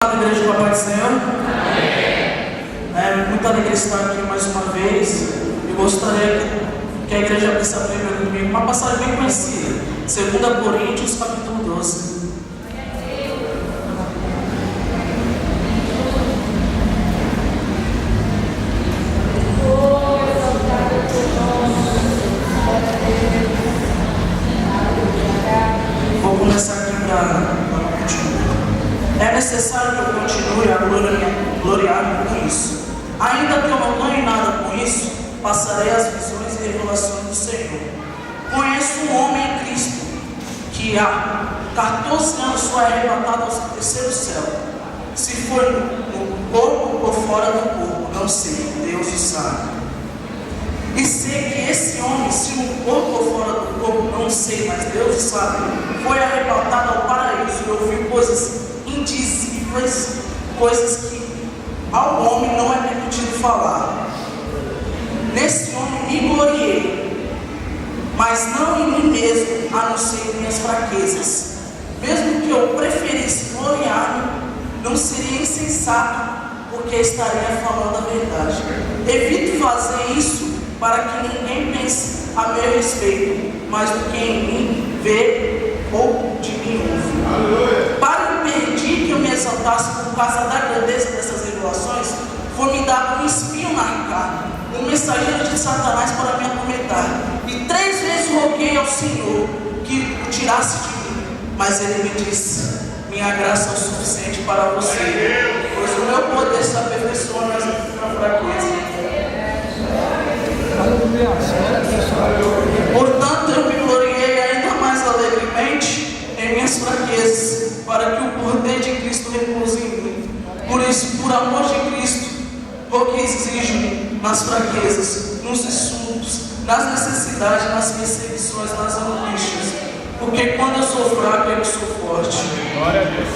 Igreja do Papai do Senhor. É muita alegria estar aqui mais uma vez. Eu gostaria que a igreja abrisse a Bíblia comigo, uma passagem bem conhecida, 2 Coríntios, capítulo 12. Vou começar aqui para continuar. É necessário que eu continue a gloriar-me com isso. Ainda que eu não ganhe nada com isso, passarei as visões e revelações do Senhor. Conheço um homem em Cristo que há 14 anos foi arrebatado ao terceiro céu. Se foi no corpo ou fora do corpo, não sei, Deus o sabe. E sei que esse homem, se no corpo ou fora do corpo, não sei, mas Deus o sabe, foi arrebatado ao paraíso e ouviu coisas indizíveis, coisas que ao homem não é permitido falar. Nesse homem me gloriei, mas não em mim mesmo, a não ser em minhas fraquezas. Mesmo que eu preferisse gloriar-me, não seria insensato, porque estaria falando a verdade. Evito fazer isso para que ninguém pense a meu respeito, mais do que em mim vê ou de mim ouve. Para impedir que eu me exaltasse por causa da grandeza dessas revelações, foi-me dado um espinho na carne, um mensageiro de Satanás para me atormentar. E 3 vezes roguei ao Senhor que o tirasse de mim, mas ele me disse: minha graça é o suficiente para você, pois o meu poder se aperfeiçoa na fraqueza. Portanto, eu me gloriei ainda mais alegremente em minhas fraquezas, para que o poder de Cristo repouse em mim. Por isso, por amor de Cristo, vou que exijo nas fraquezas, nos insultos, nas necessidades, nas perseguições, nas angústias, porque quando eu sou fraco, eu sou forte. Glória a Deus.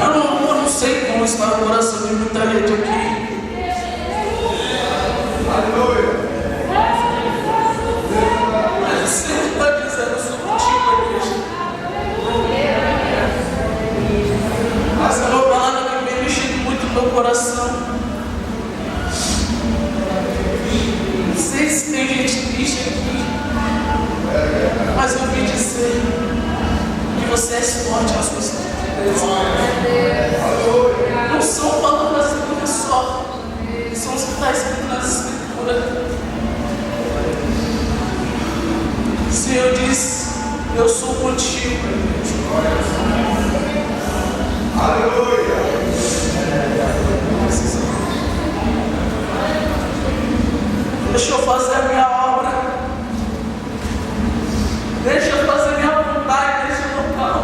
Eu não sei como está o coração de muita gente aqui. Aleluia. Mas o Senhor está dizendo: eu sou contigo, igreja. Essa é uma palavra que vem mexendo muito no meu coração. Não sei se tem gente triste aqui, mas eu vim dizer que você é forte nas suas vidas. Não são palavras minhas só, são os que está escrito nas Escrituras. O Senhor diz: eu sou contigo. Aleluia. Deixa eu fazer a minha obra. Deixa eu fazer a minha vontade. Deixa eu tocar.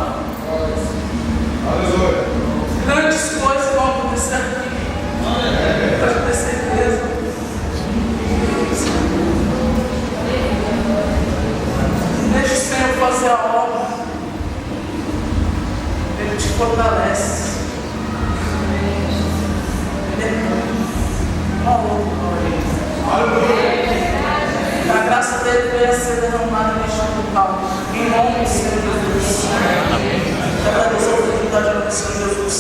Aleluia. Grandes coisas vão acontecer aqui. Pode ter certeza. Deixa o Senhor fazer a obra. Ele te fortalece. A graça dele veio a ser derramada neste local, em nome do Senhor Jesus. Agradeço a oportunidade de Senhor Jesus.